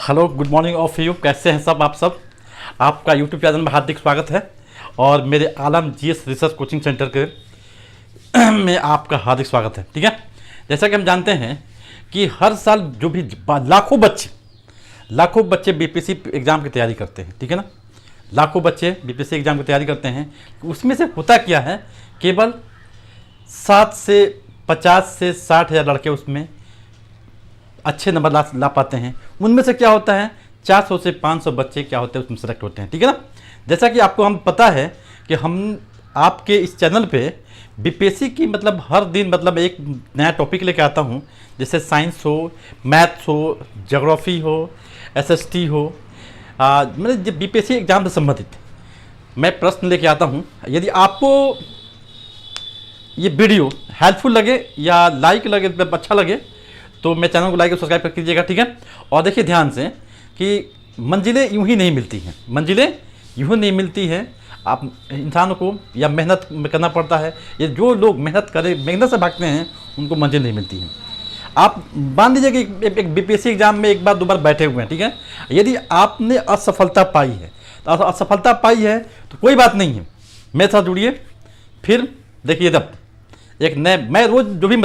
Hello, good morning of you. कैसे हैं सब आप सब? आपका यूट्यूब चैनल में हार्दिक स्वागत है और मेरे आलम जीएस रिसर्च कोचिंग सेंटर के में आपका हार्दिक स्वागत है। ठीक है, जैसा कि हम जानते हैं कि हर साल जो भी लाखों बच्चे बीपीएससी एग्ज़ाम की तैयारी करते हैं। ठीक है ना, लाखों बच्चे बीपीएससी एग्ज़ाम की तैयारी करते हैं। उसमें से होता क्या है, केवल 7 से 50 से 60 हज़ार लड़के उसमें अच्छे नंबर ला पाते हैं। उनमें से क्या होता है, 400 से 500 बच्चे क्या होते हैं उसमें सेलेक्ट होते हैं। ठीक है ना, जैसा कि आपको हम पता है कि हम आपके इस चैनल पे बीपीएससी की हर दिन एक नया टॉपिक लेके आता हूँ। जैसे साइंस हो, मैथ्स हो, ज्योग्राफी हो, एसएसटी हो, जब बीपीएससी एग्ज़ाम से संबंधित मैं प्रश्न लेके आता हूँ। यदि आपको ये वीडियो हेल्पफुल लगे या लाइक लगे, अच्छा लगे, तो मेरे चैनल को लाइक और सब्सक्राइब कर कीजिएगा। ठीक है, और देखिए ध्यान से कि मंजिलें यूं ही नहीं मिलती हैं, आप इंसान को या मेहनत करना पड़ता है। ये जो लोग मेहनत से भागते हैं उनको मंजिल नहीं मिलती है। आप मान लीजिए कि एक बीपीएससी एग्जाम में एक बार दो बार बैठे हुए हैं। ठीक है, यदि आपने असफलता पाई है तो कोई बात नहीं है, मेरे साथ जुड़िए। फिर देखिए, जब एक नए मैं रोज़ जो भी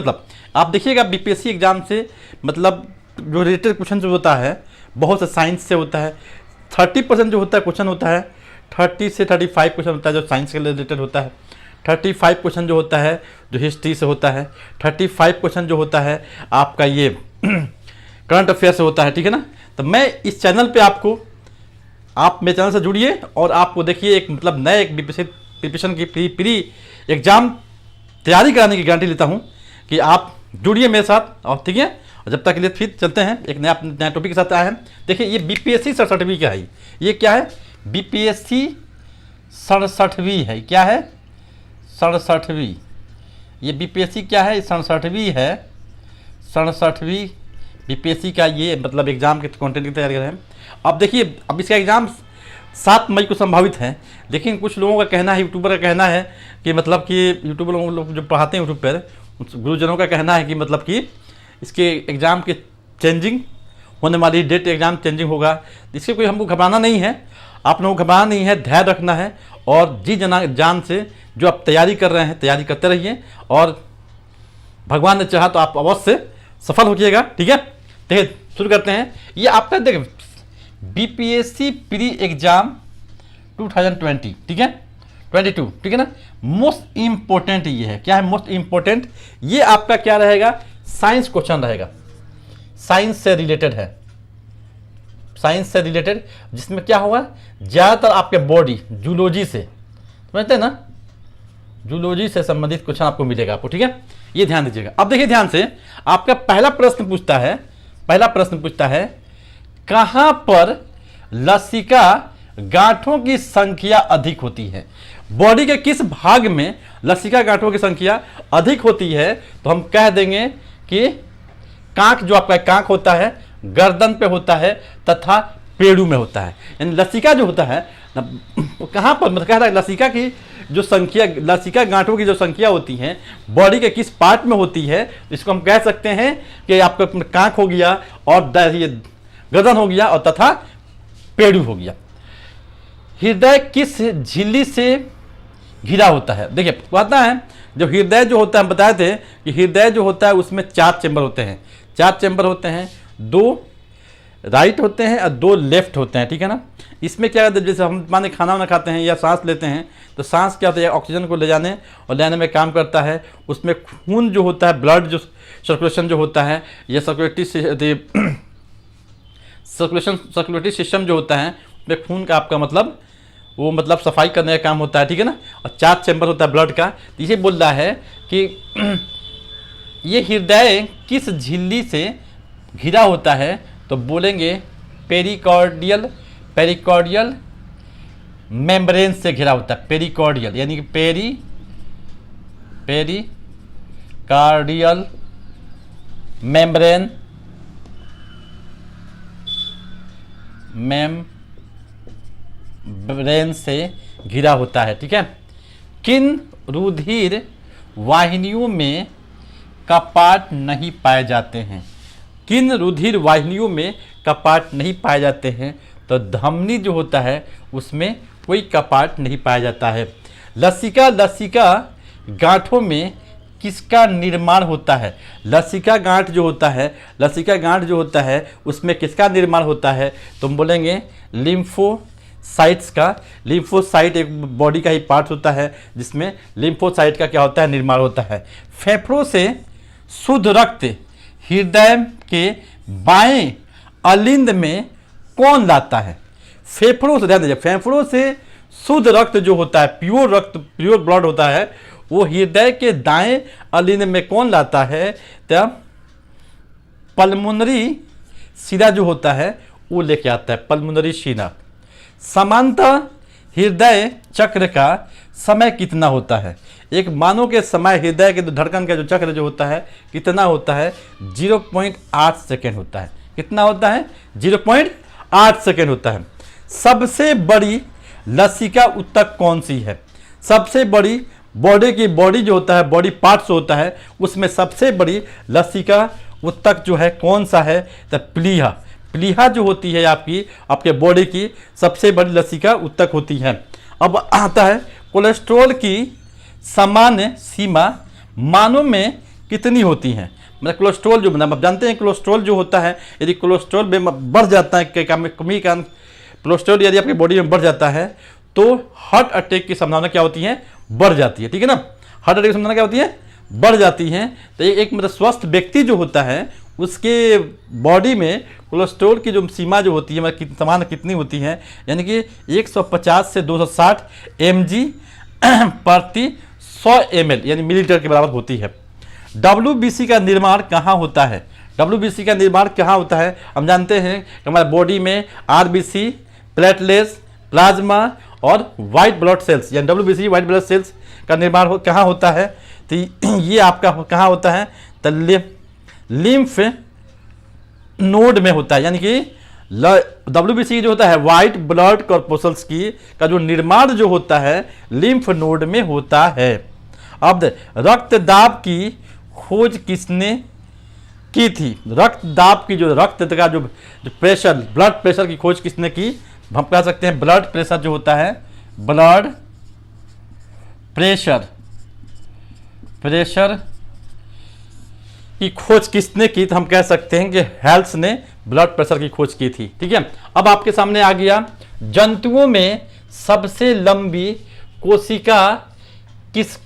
आप देखिएगा बीपीएससी एग्ज़ाम से जो रिलेटेड क्वेश्चन जो होता है, बहुत से साइंस से होता है। 30% जो होता है क्वेश्चन होता है, 30 से 35 क्वेश्चन होता है जो साइंस के रिलेटेड होता है। 35 क्वेश्चन जो होता है जो हिस्ट्री से होता है। 35 क्वेश्चन जो होता है आपका ये करंट अफेयर से होता है। ठीक है ना, तो मैं इस चैनल पे आप मेरे चैनल से जुड़िए और आपको देखिए एक नए एक बीपीएससी प्रिपरेशन की प्री एग्ज़ाम तैयारी कराने की गारंटी लेता हूँ कि आप जुड़िए मेरे साथ। और ठीक है, और जब तक के लिए फिर चलते हैं एक नया टॉपिक के साथ आया है। देखिए, ये बीपीएससी 67वीं क्या है, ये क्या है, बीपीएससी 67वीं है। क्या है, 67वीं। ये बीपीएससी क्या है, 67वीं है। 67वीं बीपीएससी का ये एग्जाम के कंटेंट की तैयारी कर रहे हैं। अब देखिए, अब इसका एग्जाम 7 मई को संभावित है। लेकिन कुछ लोगों का कहना है, यूट्यूबर का कहना है कि कि यूट्यूबर लोग जो पढ़ाते हैं यूट्यूब पर, गुरुजनों का कहना है कि इसके एग्ज़ाम के चेंजिंग होने वाली डेट, एग्ज़ाम चेंजिंग होगा। इससे कोई हमको घबराना नहीं है, आप लोगों को घबराना नहीं है, धैर्य रखना है और जी जान से जो आप तैयारी कर रहे हैं तैयारी करते रहिए और भगवान ने चाहा तो आप अवश्य सफल होइएगा। ठीक है, देखिए शुरू करते हैं। ये आपका देखिए बीपीएससी प्री एग्ज़ाम 2020, ठीक है, 22, ठीक है ना। मोस्ट इम्पोर्टेंट ये है, क्या है मोस्ट इम्पोर्टेंट, ये आपका क्या रहेगा, साइंस क्वेश्चन रहेगा। साइंस से रिलेटेड है, साइंस से रिलेटेड, जिसमें क्या होगा, ज़्यादातर आपके बॉडी जूलॉजी से, समझते हैं ना, जूलॉजी से संबंधित क्वेश्चन आपको मिलेगा आपको। ठीक है, ये ध्यान दीजिएगा। अब देखिए ध्यान से, आपका पहला प्रश्न पूछता है कहां पर लसिका गांठों की संख्या अधिक होती है। बॉडी के किस भाग में लसिका गांठों की संख्या अधिक होती है, तो हम कह देंगे कि कांख, जो आपका कांख होता है, गर्दन पे होता है तथा पेड़ू में होता है। यानी लसिका जो होता है कहां पर, कह रहा है लसिका की जो संख्या, लसिका गांठों की जो संख्या होती है बॉडी के किस पार्ट में होती है, इसको हम कह सकते हैं कि आपका कांख हो गया और गर्दन हो गया और तथा पेड़ू हो गया। हृदय किस झिल्ली से घिरा होता है। देखिए पता है, जब हृदय जो होता है, हम बताए थे कि हृदय जो होता है उसमें 4 चैम्बर होते हैं। 4 चैम्बर होते हैं, 2 राइट होते हैं और 2 लेफ्ट होते हैं। ठीक है ना, इसमें क्या होता है, जैसे हम माने खाना वाना खाते हैं या सांस लेते हैं, तो सांस क्या होता है, ऑक्सीजन को ले जाने और ले आने में काम करता है। उसमें खून जो होता है, ब्लड जो सर्कुलेशन जो होता है, या सर्कुलेटरी सिस्टम जो होता है, उसमें खून का आपका वो सफाई करने का काम होता है। ठीक है ना, और 4 चैम्बर होता है ब्लड का। इसे बोल रहा है कि ये हृदय किस झिल्ली से घिरा होता है, तो बोलेंगे पेरिकॉर्डियल मेम्ब्रेन से घिरा होता है। पेरिकॉर्डियल यानी कि पेरिकार्डियल मेम्ब्रेन से घिरा होता है। ठीक है, किन रुधिर वाहिनियों में कपाट नहीं पाए जाते हैं, किन रुधिर वाहिनियों में कपाट नहीं पाए जाते हैं? तो धमनी जो होता है उसमें कोई कपाट नहीं पाया जाता है। लसिका गांठों में किसका निर्माण होता है? लसिका गांठ जो होता है उसमें किसका निर्माण होता है? तो हम बोलेंगे लिम्फोसाइट्स का। लिम्फोसाइट एक बॉडी का ही पार्ट होता है जिसमें लिम्फोसाइट का क्या होता है? निर्माण होता है। फेफड़ों से शुद्ध रक्त हृदय के बाएं अलिंद में कौन लाता है? फेफड़ों से, ध्यान दीजिए, फेफड़ों से शुद्ध रक्त जो होता है, प्योर ब्लड होता है, वो हृदय के दाएं अलिंद में कौन लाता है? तब पल्मोनरी शिरा जो होता है वो लेके आता है, पल्मोनरी शिरा। समांतर हृदय चक्र का समय कितना होता है? एक मानव के समय हृदय के धड़कन का जो चक्र जो होता है कितना होता है? 0.8 सेकेंड होता है। कितना होता है? 0.8 सेकेंड होता है। सबसे बड़ी लसिका ऊतक कौन सी है? सबसे बड़ी बॉडी जो होता है, बॉडी पार्ट्स होता है, उसमें सबसे बड़ी लसिका ऊतक जो है कौन सा है? तो प्लीहा जो होती है आपके बॉडी की सबसे बड़ी लसिका ऊतक होती है। अब आता है कोलेस्ट्रॉल की सामान्य सीमा मानव में कितनी होती है? मतलब कोलेस्ट्रॉल जो आप जानते हैं, कोलेस्ट्रॉल जो होता है, यदि कोलेस्ट्रॉल में बढ़ जाता है, कमी का कोलेस्ट्रॉल यदि आपकी बॉडी में बढ़ जाता है तो हार्ट अटैक की संभावना क्या होती है? बढ़ जाती है। ठीक है ना, हार्ट अटैक की संभावना क्या होती है? बढ़ जाती है। तो एक मतलब स्वस्थ व्यक्ति जो होता है उसके बॉडी में कोलेस्ट्रॉल की जो सीमा जो होती है, मतलब समान कितनी होती है? यानी कि 150 से 260 mg प्रति 100 ml यानी मिलीलीटर के बराबर होती है। WBC का निर्माण कहाँ होता है? WBC का निर्माण कहाँ होता है? हम जानते हैं कि हमारे बॉडी में RBC, प्लेटलेट्स, प्लाज्मा और वाइट ब्लड सेल्स यानी WBC वाइट ब्लड सेल्स का निर्माण कहाँ होता है? तो ये आपका कहाँ होता है? तो लिम्फ नोड में होता है। यानी कि WBC जो होता है वाइट ब्लड कॉर्पोसल्स की का जो निर्माण जो होता है लिम्फ नोड में होता है। अब रक्तदाब की खोज किसने की थी? रक्तदाब की जो रक्त का जो प्रेशर, ब्लड प्रेशर की खोज किसने की? हम कह सकते हैं ब्लड प्रेशर जो होता है, ब्लड प्रेशर की खोज किसने की? तो हम कह सकते हैं कि हेल्थ ने ब्लड प्रेशर की खोज की थी। ठीक है, अब आपके सामने आ गया जंतुओं में सबसे लंबी कोशिका किस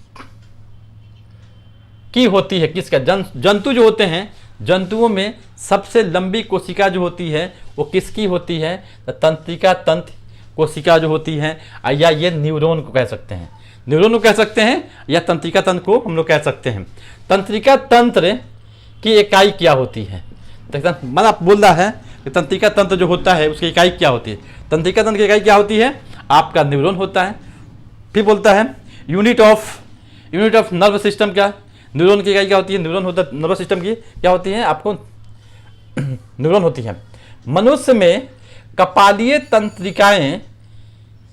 की होती है? किसका? जंतु जो होते हैं, जंतुओं में सबसे लंबी कोशिका जो होती है वो किसकी होती है? तो तंत्रिका तंत्र कोशिका जो होती है, या ये न्यूरॉन को कह सकते हैं, न्यूरॉन को कह सकते हैं, या तंत्रिका तंत्र को हम लोग कह सकते हैं। तंत्रिका तंत्र की इकाई क्या होती है? मतलब आप बोल रहा है कि तंत्रिका तंत्र जो होता है उसकी इकाई क्या होती है? तंत्रिका तंत्र की इकाई क्या होती है? आपका न्यूरॉन होता है। फिर बोलता है यूनिट ऑफ नर्व सिस्टम क्या? न्यूरॉन की इकाई क्या होती है? न्यूरॉन होता है। नर्वस सिस्टम की क्या होती है? आपको न्यूरॉन होती है। मनुष्य में कपालीय तंत्रिकाएं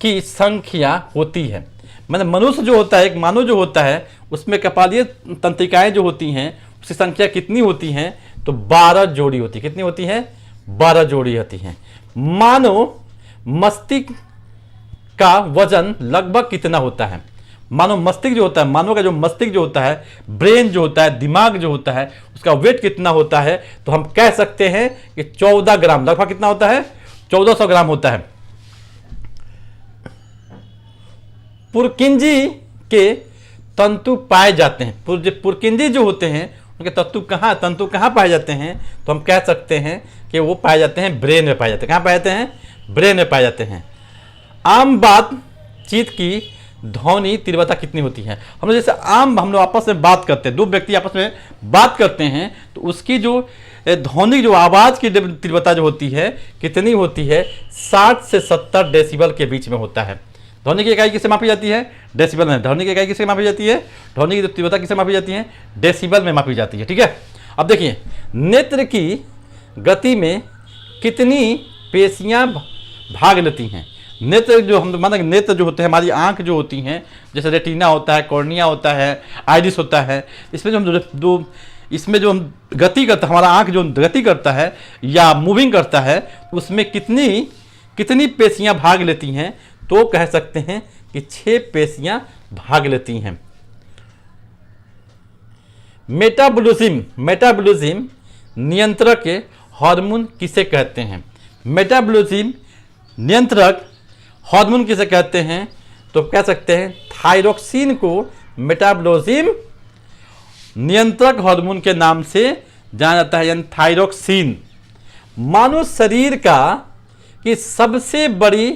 की संख्या होती है। मतलब मनुष्य जो होता है, एक मानव जो होता है, उसमें कपालीय तंत्रिकाएं जो होती हैं उसकी संख्या कितनी होती है? तो 12 जोड़ी होती है। कितनी होती है? 12 जोड़ी होती है। मानव मस्तिष्क का वजन लगभग कितना होता है? मानव मस्तिष्क जो होता है, मानव का जो मस्तिष्क जो होता है, ब्रेन जो होता है, दिमाग जो होता है, उसका वेट कितना होता है? तो हम कह सकते हैं कि 14 ग्राम, लगभग कितना होता है? 1400 ग्राम होता है। पुरकिंजी के तंतु पाए जाते हैं, पुरकिंजी जो होते हैं उनके तंतु कहाँ पाए जाते हैं? तो हम कह सकते हैं कि वो पाए जाते हैं ब्रेन में पाए जाते हैं। कहाँ पाए जाते हैं? ब्रेन में पाए जाते हैं। आम बातचीत की ध्वनि तीव्रता कितनी होती है? हम लोग जैसे हम लोग आपस में बात करते हैं, दो व्यक्ति आपस में बात करते हैं तो उसकी जो ध्वनि जो आवाज़ की तीव्रता जो होती है कितनी होती है? 60 से 70 डेसिबल के बीच में होता है। ध्वनि की इकाई किससे मापी जाती है? डेसिबल में। ध्वनि की इकाई किससे मापी जाती है? ध्वनि की तीव्रता किससे मापी जाती है? डेसिबल में मापी जाती है। ठीक है, अब देखिए नेत्र की गति में कितनी पेशियां भाग लेती हैं? नेत्र जो हम माना नेत्र जो होते हैं, हमारी आंख जो होती हैं, जैसे रेटिना होता है, कॉर्निया होता है, आइरिस होता है, इसमें जो हम दो इसमें जो हम गति करता है, हमारा आँख जो गति करता है या मूविंग करता है, उसमें कितनी पेशियां भाग लेती हैं, तो कह सकते हैं कि 6 पेशियां भाग लेती हैं। मेटाबॉलिज्म नियंत्रक हार्मोन किसे कहते हैं? मेटाबॉलिज्म नियंत्रक हार्मोन किसे कहते हैं? तो कह सकते हैं थायरोक्सिन को मेटाबॉलिज्म नियंत्रक हार्मोन के नाम से जाना जाता है, यानी थायरोक्सिन। मानव शरीर का कि सबसे बड़ी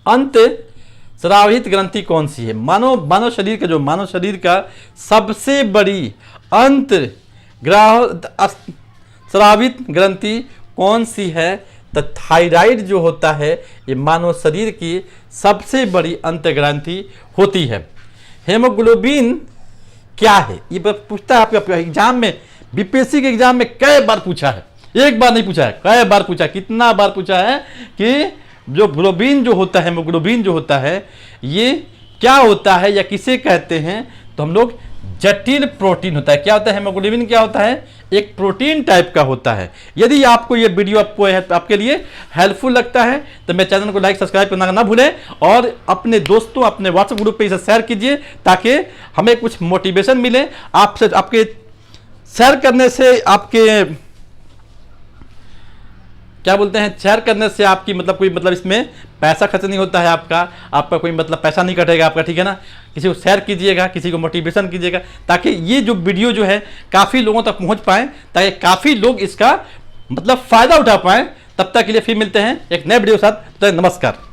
अंत स्रावित ग्रंथि कौन सी है? मानव शरीर का सबसे बड़ी अंत स्रावित ग्रंथि कौन सी है? तो थायराइड जो होता है, ये मानव शरीर की सबसे बड़ी अंत ग्रंथि होती है। हेमोग्लोबिन क्या है? ये पूछता है आपके एग्जाम में, बीपीएससी के एग्जाम में कई बार पूछा है, एक बार नहीं पूछा है, कई बार पूछा है। कितना बार पूछा है कि जो ग्लोबिन जो होता है, हेमोग्लोबिन जो होता है, ये क्या होता है या किसे कहते हैं? तो हम लोग जटिल प्रोटीन होता है। क्या होता है हेमोग्लोबिन? क्या होता है? एक प्रोटीन टाइप का होता है। यदि आपको ये वीडियो आपके लिए हेल्पफुल लगता है तो मेरे चैनल को लाइक सब्सक्राइब करना ना भूलें, और अपने दोस्तों, अपने व्हाट्सएप ग्रुप पे इसे शेयर कीजिए ताकि हमें कुछ मोटिवेशन मिले। आपसे आपके शेयर करने से आपके क्या बोलते हैं, शेयर करने से आपकी कोई इसमें पैसा खर्च नहीं होता है, आपका कोई पैसा नहीं कटेगा आपका, ठीक है ना। किसी को शेयर कीजिएगा, किसी को मोटिवेशन कीजिएगा, ताकि ये जो वीडियो जो है काफ़ी लोगों तक पहुंच पाए, ताकि काफ़ी लोग इसका फ़ायदा उठा पाएँ। तब तक के लिए फिर मिलते हैं एक नए वीडियो के साथ। तो नमस्कार।